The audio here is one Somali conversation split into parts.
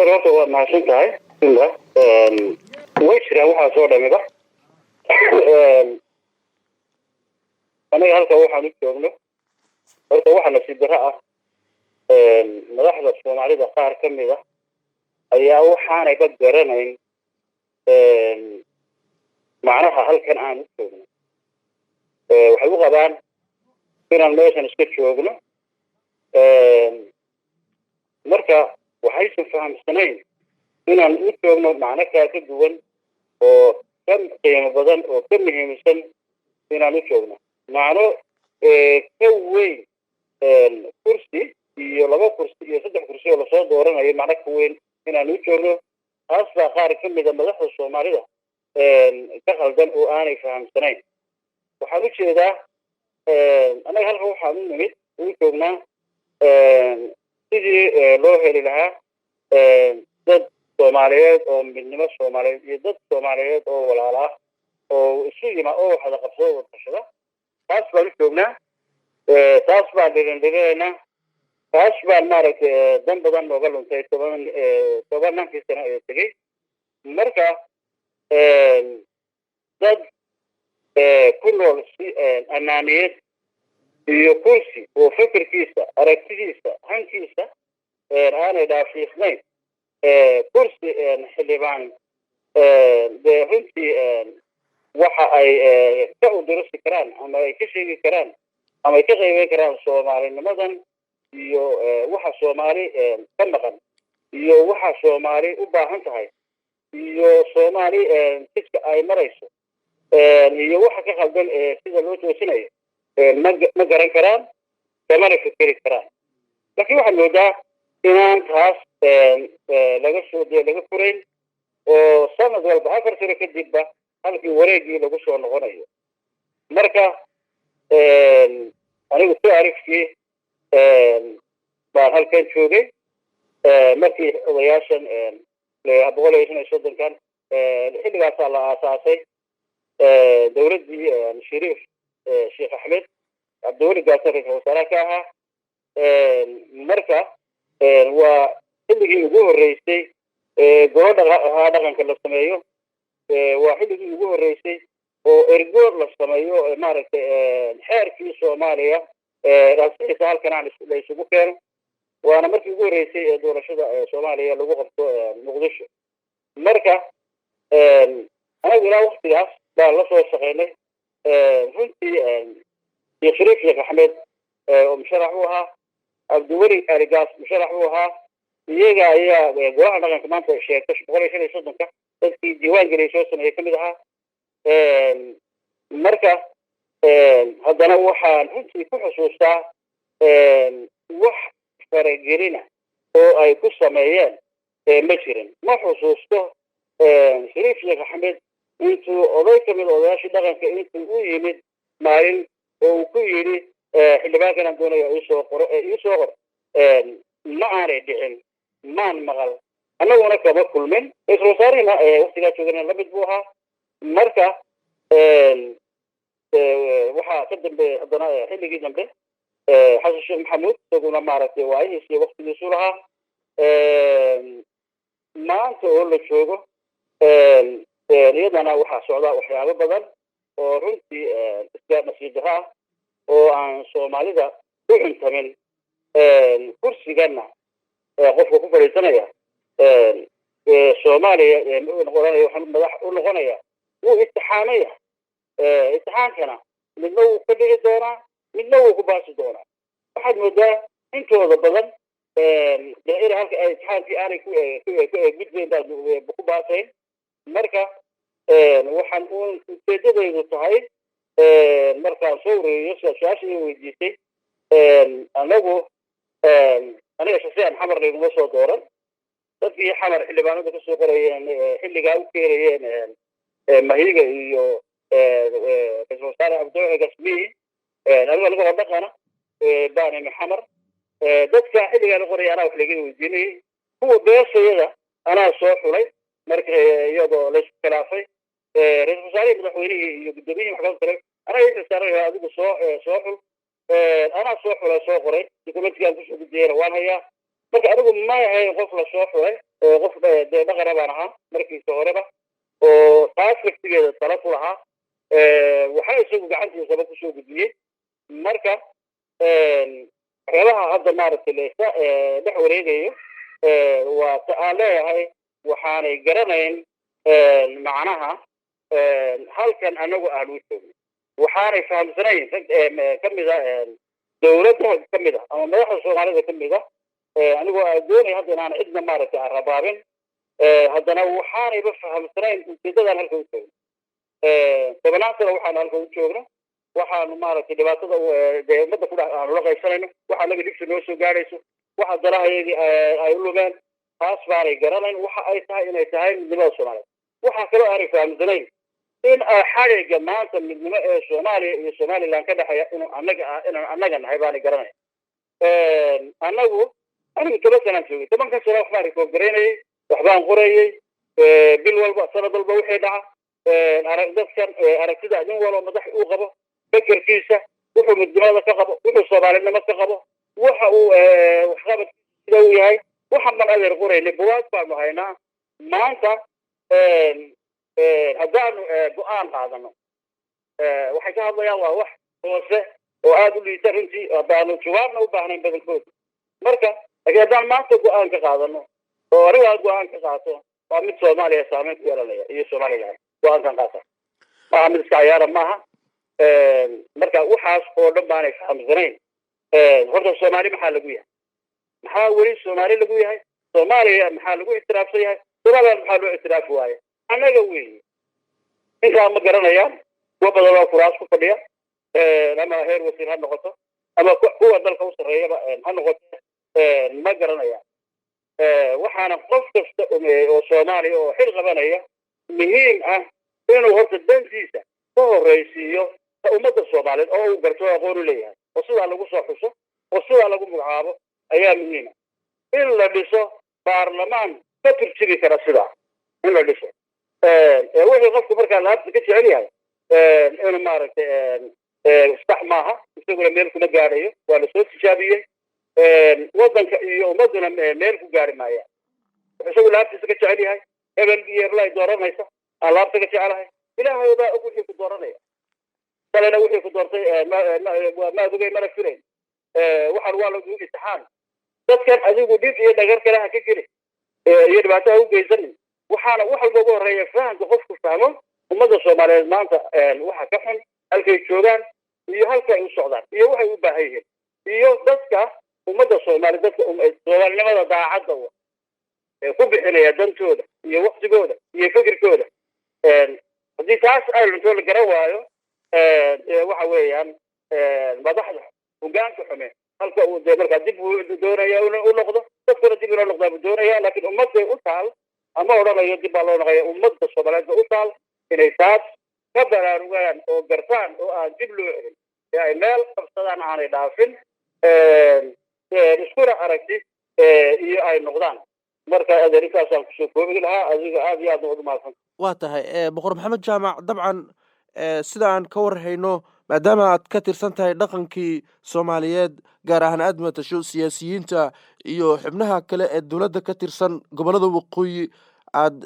هذا الوقت مع سنتهاي كله ويشري واحد صور دميبه أنا هالك واحد نكتبه هالك واحد نسيب رأى ملاحظة الصومالي ده قار كم ده أي واحد يقدرنا معناها هل كان عن نكتبه وحلو غبان فينا الميشن سكتش وقله مركا وحيث فهم سنين فينا نكتبه معناه كاتبون وكم قيمة بدن وكم مهم سن فينا نكتبه معناه كوين كرسي يلا كرسي يصدق كرسي ولا صوت دورنا هي معناه كوين فينا نكتبه أصلا قارئ كم إذا مدح الصومالي ده دخل دم وأنا فهم سنين وحاول شيء ده أنا هل هو حامل نميت ويكوننا تيجي لوحة لها ضد الصوماليات أو من نمط الصوماليات ضد الصوماليات أو ولا لا أو الشيء ما أو هذا قصور والتشريع تاسبا يكوننا تاسبا لنا تاسبا مارك دم بدن وقالوا تي طبعا نحكي سنة تجي مركا ضد كل أنانيات يكرسي وفكر كيسة أركتيسة هن كيسة أنا دافي اثنين كرسي حلبان بهنتي waxa ay ka u dirisi karaan ama ay ka sheegi karaan ama ay ka qeybin karaan Soomaalinimadan iyo waxa Soomaali ka maqan iyo waxa Soomaali u baahan tahay iyo Soomaali sidka ay marayso iyo waxa ka qaldan sida loo toosinayo ma garan karaan kamana fikiri karaan laakiin waxa moodaa inaan taas laga soo laga furayn oo sanad walba afar sano kadibba halkii wareegii lagu soo noqonayo marka anigu soo aragtay baan halkan joogay markii odayaashan boqolaysan sodonkan xilligaas la aasaasay dawladdii shariif sheekh axmed abduuli gaasar ra'iisul wasaare ka ahaa marka waa xilligii ugu horeysay gobol dhaqanka la sameeyo واحد يقول الرئيسي وإرجوع للصمايو مارك حار في سوماليا رئيسي سهل كان عن ليس بكر وأنا مركز يقول الرئيسي دور شدة سوماليا اللي وقف مقدش مركز أنا أقول وقت ياس ده الله سوى الشغلة فنتي يشرف يا أحمد ومشرحوها الدوري أرجاس مشرحوها يجا جواه نقدر كمان تشيء تشبه شيء يصدق في ديوان جريشوس إنه يكمل لها مركز هذا نوعها نحكي في خصوصا وح فرجينا أو أي قصة ميان مثلاً ما خصوصه شريف شيخ أحمد أنتوا قضيتم من القضايا شدة كأنتوا ويمد مارين وكيري اللي بقى كان عندنا يسوق ما عارفين ما نمغل أنا وأنا كبكل من إسرائيلنا وقت لا تجينا لبدوها مركا وحى قدم بهذا حلي جدا به حسن الشيخ محمود تقول ما عرفت وعيه في وقت يسورها ما أنت أقول لك شو ليدنا وحى سعداء وحياة بدل ورنتي إسلام مسجدها وعن Soomaali da u cuntamin kursigana qofka ku fariisanaya Soomaaliya noqonaya waxa madax u noqonaya uu imtixaanaya imtixaankana midna uu ka dhigi doonaa midna uu ku baasi doonaa waxaad moodaa intooda badan daa'ira halka ay imtixaankii aanay ku gudbeen ku baaseen marka waxaan ujeedadaydu tahay markaan soo wareeyo su-aashii weydiisay anagu aniga shakhsiyan xamar layguma soo dooran dadkii xamar xildhibaanada ka soo qorayeen xilligaa u keenayeen mahiga iyo ra'iisul wasaare abdullahi gasmiyi anigu anigoo dhaqana baanimi xamar dadka xilligaa la qoraya anaa wax laga weydiinayay kuwa beesayada anaa soo xulay marka iyadoo laysku khilaafay ra'iisul wasaare madaxweynihii iyo gudoomiyihii maxkamadda sare anaa ii xilsaaranaya adigu soo xul أنا صوح ولا صغري يقولون كان تشوف الديار وأنا هي بس أنا أقول ما هي غفلة صوح ولا qof dhaqan baan ahaa markiisa horeba oo taas laftigeeda tala ku lahaa waxaa isagu gacantiisaba kusoo gudbiyey marka waxyaabaha hadda maaragtay dhex wareegayo waa ta aan leeyahay waxaanay garanayn macnaha halkan anagu aan u joogno waxaanay fahamsanayn ka mid ah dowladda ka mid ah ama madaxda soomaalida ka mid ah anigoo doonay hadda inaan cidna maaragtay aan rabaabin haddana waxaanayba fahamsanayn ujeedadan halka u joogno tobannaan sano waxaan halka u joogno waxaanu maaragtay dhibaatada dee ummadda ku dhex aanu la qaybsanayno waxa anaga dhibsi noo soo gaadhayso waxa dalahayagii ay u lumeen taas baanay garanayn waxa ay tahay inay tahay midnimada soomaaliya waxaa kaloo aanay fahamsanayn in xadhigga maanta midnimo ee soomaaliya iyo somaliland ka dhexeeya inaan annaga nahay baanay garanayn anigu 10 sanaan joogay 10 sano waxbaan rikoogaraynayay waxbaan qorayay bil walba sanad walba wixii dhaca dadkan aragtida nin walba madax uu qabo فكرkiisa wuxuu midnimada ka qabo wuxuu Soomaalinimada ka qabo waxa uu waxqabad sida uu yahay waxa man adeer qoraynay buwaad baan haynaa maanta haddaan go'aan qaadano waxay ka hadlayaan waa wax hoose oo aad u liita runtii baanu jawaabna u baahnayn badankood marka haddaan maanta go'aan ka qaadano oo ariga go'aan ka qaato waa mid Soomaaliya saameyn ku yeelanaya iyo Soomaaliland go'aan kan qaata ma mid iska ciyaar maaha marka waxaas oo dhan baanay fahamsanayn horta Soomaali maxaa lagu yahay maxaa weli Soomaali lagu yahay Soomaaliya maxaa lagu ictiraafsan yahay Soomaaliya maxaa loo ictiraaf waaye anaga weyn inta ma garanayaan kuwa badan oo kuraas ku fadhiya ama heer wasiir ha noqoto ama kuwa dalka u sareeyaba ha noqoto ma garanayaan waxaana qof kasta oo Soomaali oo xil qabanaya muhiim ah inuu horta dantiisa ka horeysiiyo ummadda Soomaaliyeed oo uu garto aqoon u leeyahay oo sida lagu soo xuso oo sida lagu magacaabo ayaa muhiim in la dhiso baarlamaan ka turjubi kara sida in la dhiso wixii qofku markaa laabta ka jecel yahay inuu maaragtay sax maaha isaguna meel kuma gaadhayo waa la soo tijaabiyey waddanka iyo ummadduna meel ku gaari maaya isagu laabtiisa ka jecel yahay hebel iyo heblay dooranaysa aan laabta ka jecelahay ilaahay baa og wixii ku dooranaya kalena wixii ku doortay ma adugay mana filayn waxaan waa lagu imtixaan dadkan adigu dhib iyo dhagar kale ha ka geli iyo dhibaato ha u geysanin waxaana wax walba ugu horreeya fahamka qofku fahmo ummadda Soomaaliyeed maanta waxa ka xun halkay joogaan iyo halka ay u socdaan iyo waxay u baahan yihiin iyo dadka ummadda Soomaaliyeed dadka Soomaalinimada daacadda ku bixinaya dantooda iyo waqtigooda iyo fikirkooda haddii taas ay lunto la garan waayo waxa weeyaan madaxda hogaanka xume halka uu markaa dib u doonaya u noqdo dadkuna dib inuu noqdaa buu doonaya laakiin ummadda u taal ama odhanayo dib baa loo noqoya ummadda Soomaaliyeed u taal inay taas ka baraarugaan oo gartaan oo aan dib loo celin ay meel qabsadaan aanay dhaafin iskuna aragti iyo ay noqdaan marka adeerkaasaan kusoo koobi lahaa adiga aad iyo aad ugu mahadsan waa tahay boqor maxamed jaamac dabcan sida aan ka warhayno maadaama aad ka tirsan tahay dhaqankii Soomaaliyeed gaar ahaan aad matasho siyaasiyiinta iyo xubnaha kale ee dawladda ka tirsan gobolada waqooyi aad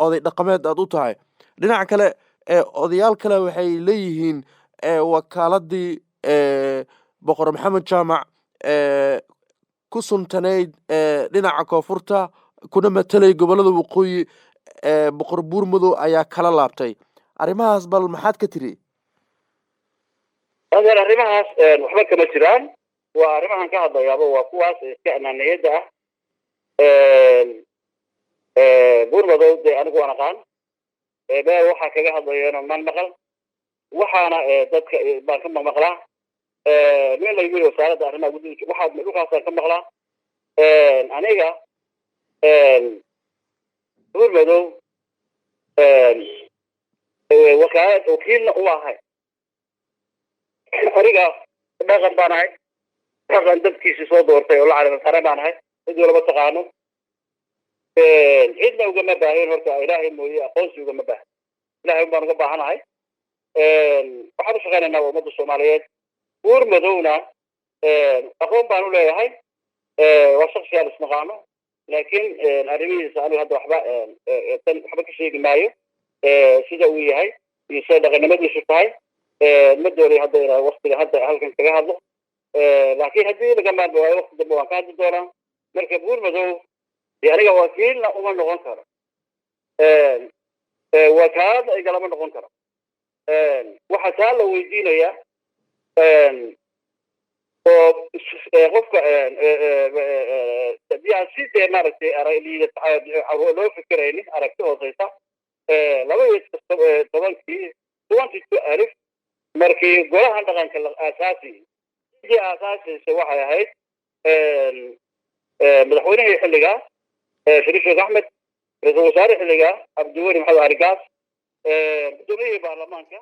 oday dhaqameed aad u tahay dhinaca kale odayaal kale waxay leeyihiin wakaaladii boqor maxamed jaamac ku suntaneyd dhinaca koonfurta kuna matalay gobolada waqooyi boqor buurmadow ayaa kala laabtay arrimahaas bal maxaad ka tiri هذا الرماس وحبك مجران ورماها كهذا يا أبو وقواس كأن النيدة بور مضود أنا قوانا قان بقى وحى كهذا يانا من مقل وحنا دك بانكم مقلا من اللي يقولوا سارة أنا قلت واحد من لوكاس كم مقلا أنا إيجا بور مضود وكالة وكيلنا واحد أريجا دقن بانهاي دقن دبكيسي soo doortay oo la calaamad sare baanahay mid walba taqaano cidna uga ma baahin horta ilaahay mooyee aqoonsi uga ma baahin ilaahay baan uga baahanahay waxaan u shaqaynaynaa ummadda Soomaaliyeed uur madowna aqoon baan u leeyahay waa shakhsiyaal ismaqaano لكن أريميس أنا هذا وحبة وحبة كشيء مايو سيدا وياهي يصير لغنا مدي شفتاي مدوري هذا وقت هذا هل كان كذا هذا لكن هذه لما وقت دبوا كان الدورة مركبون مدو يعني وكيل لا أمر نغنكر وكاد إجلا من نغنكر وحتى لو يدينا يا qofka tabiican sidee maaragtay aragtida loo fikiraynin aragti hooseysa 20 alif markii golahan dhaqanka aasaasi sidii aasaasiisa waxay ahayd madaxweynihii xilliga shariif axmed ra'iisul wasaare xilliga abdiweli maxamed arigaas gudoomiyihii baarlamaanka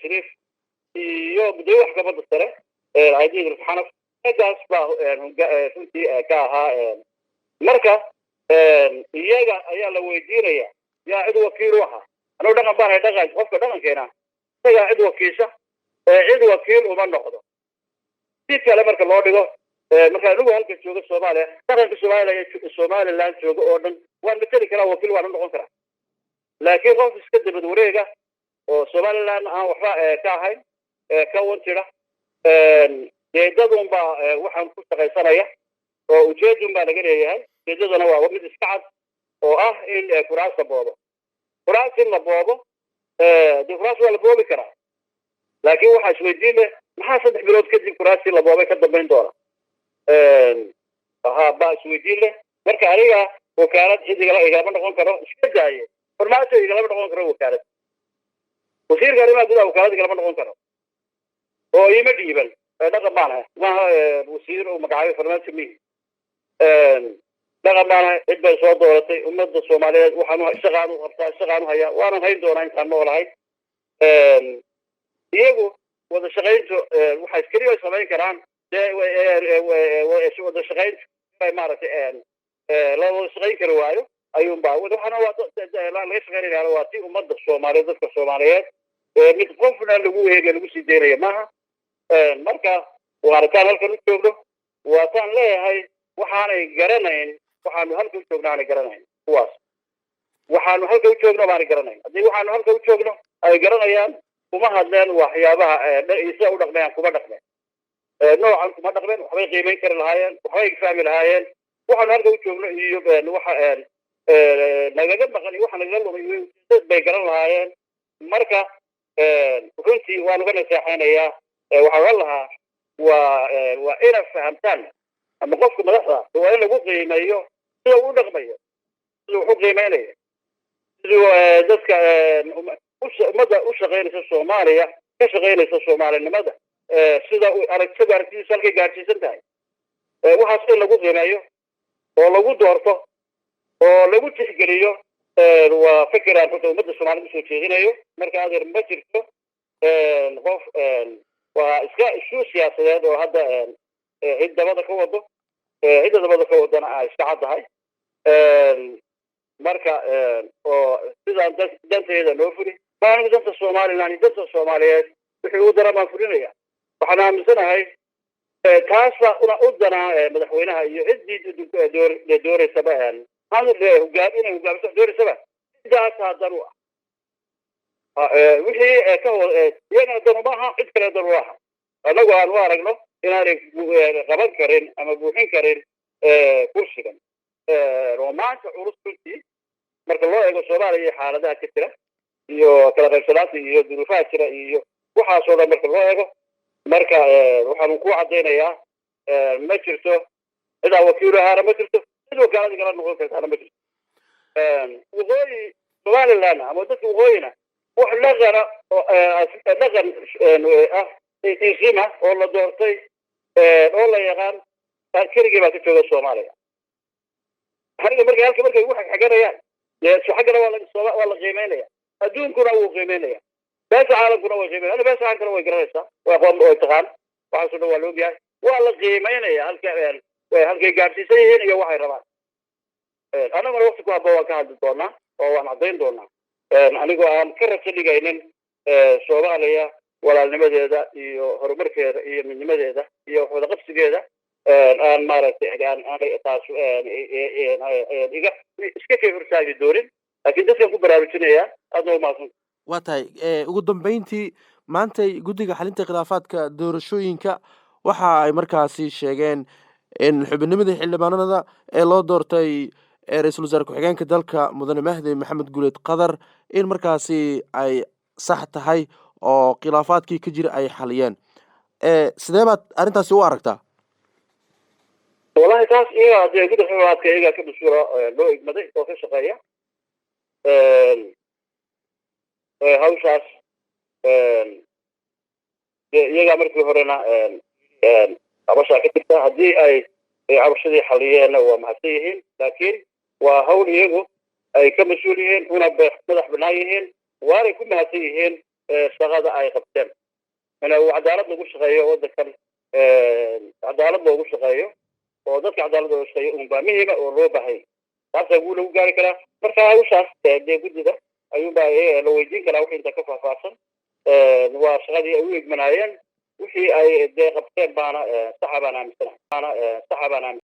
shariif iyo gudoomiye maxkamadda sare عايزين الحنف هذا أصبح فهمتي كاها مركز يا لو يديريا يا عدو وكيل روحه أنا ودنا باره دعاء قف دعاء كنا يا عدو وكيسة عدو وكيل ومن نقطه في كلام مركز الله بيقول مركز لو هالك تشوف الصومالي ترى الصومالي لا تشوف أردن وأنا بتري كلا وكيل وأنا نقطه لكن قف يسكت بدوريجا والصومالي لا وفاء كاهين كون ترى jeedadun baa waxaan ku shaqaysanaya oo ujeedun baa laga leeyahay jeedaduna waa mid iska cad oo ah in kuraas la boobo kuraas in la boobo kuraas waa la boobi karaa laakiin waxaa isweydiin leh maxaa 3 bilood kadib kuraas la boobay ka dambeyn doona baa isweydiin leh marka aniga wakaalad igala noqon karo iska daaye farmaajo igala noqon karo wakaalad wasiirka arrimaha gudaha wakaalad igala noqon karo oo ima dhiiban dhaqan baan ma wasiir oo magacaayo farmaajo mi dhaqan baan cid bay soo dooratay ummadda Soomaaliyeed waxaan shaqaan u qabtaa shaqaan u hayaa waan hayn doonaa intaan noolahay iyagu wada shaqayntu waxay iskariyo samayn karaan wada shaqayntu ay maaragtay la wada shaqayn karo waayo ayuun baa waxana waa laga shaqaynayaa waa tii ummadda Soomaaliyeed dadka Soomaaliyeed mid qofna lagu weeyay lagu sii deeray maaha marka waartaan halkan u joogno waataan leeyahay waxaanay garanayn waxaanu halkan u joogno aan garanayn kuwaas waxaanu halkan u joogno baan garanayn hadii waxaanu halkan u joogno ay garanayaan kuma hadleen waxyaabaha isa u dhaqmayaan kuma dhaqmeen noocan kuma dhaqmeen waxbay qiimeyn kari lahaayeen waxbay fahmi lahaayeen waxaanu halkan u joogno iyo waxa nagaga maqan waxa naga lumay dad bay garan lahaayeen marka runtii waan uga naseexaynayaa waxaa lahaa waa ina fahamtaan ama qofka madaxda waa in lagu qiimeeyo sida uu dhaqmayo sida uu qiimeynayo sida dadka ummadda u shaqeynaysa Soomaaliya ka shaqeynaysa Soomaalinimada sida aragtidiisa halkay gaarsiisan tahay waxaas in lagu qiimeeyo oo lagu doorto oo lagu tixgeliyo waa fikiraan ummadda Soomaaliyeed soo jeedinayo marka adeer ma jirto qof وإسكا شو سياسيات وهذا عدة بدأ كوضو عدة بدأ كوضو أنا استعد هاي مركا وإذا دنت هذا نوفري ما أنا دنت الصومالي لاني دنت الصوماليات بحيو درا منفرينيا وحنا من سنة هاي تاسفة أنا أدنا مدحوينها يعدي دور السبع هذا اللي هو قابلين دور السبع إذا صادروا وحي كهو يانا دنباها إذكر دنباها أنا وأنا وارجنا إن أنا قبل كرين أما بوحين كرين كرسيا رومانس عروس كنتي مرك الله يقول Soomaaliya xaalada ka jira iyo kala qaybsanaanta iyo duruufaha jira iyo waxa soo marka loo eego marka waxaan ku cadeynayaa ma jirto ida wakiilaha ma jirto sidoo kale kala noqon kartaa ma jirto waqooyi Soomaaliland ama dadka waqooyina wax laqana dhaqan isima oo la doortay oo la yaqaan kaliya baa ka jooga Soomaaliya hariga markay wax xaganayaan soo xagana waa la qiimeynaya adduunkuna wuu qiimeynaya بس عالمكنا وجهه أنا بس عالمكنا وجهه وأقوم واتقان وحصلنا والوجه والله قيمين يا هالك قارسي سيهين يا واحد ربع أنا ما وقت كوا بوا كان دونا أو أنا عدين دونا أنا كوا كرت اللي جايين Soomaaliya walaalnimadeeda iyo horumarkeeda iyo midnimadeeda iyo wada qabsigeeda aan maaragtay aan taas iga iska feefursaagi doonin laakiin dadkan ku baraarujinaya aadna u mahadsan waa tahay ugu dambeyntii maantay guddiga xalinta khilaafaadka doorashooyinka waxa ay markaasi sheegeen in xubinnimadii xildhibaanada ee loo doortay ra-iisul wasaare ku-xigeenka dalka mudane mahdi maxamed guuleed qadar in markaasi ay sax tahay oo khilaafaadkii ka jira ay xaliyeen sidee baad arrintaasi u aragtaa والله تاس إيه هذا يقول حوارات كإيه كم سورة لو إجمدي أو في شقية هاوساس يجا مركب هرنا أبشر كتير هذه أي عرشدي حاليا ومحسيهين لكن وهول يجو أي كم مسؤولين هنا بمدح بنايهين واري كل محسيهين شغادة أي قبتين أنا وعدالة نقول شقية وذكر عدالة نقول شقية ودك عدالة شيء مباميه ولو بهاي taas ugu lagu gaari karaa marka hawshaas dee gudida ayuu baa loo weydiin karaa wixii inta ka faahfaahsan waa shaqadii ay u egmanayeen wixii ay dee qabteen baana saxabana aaminsan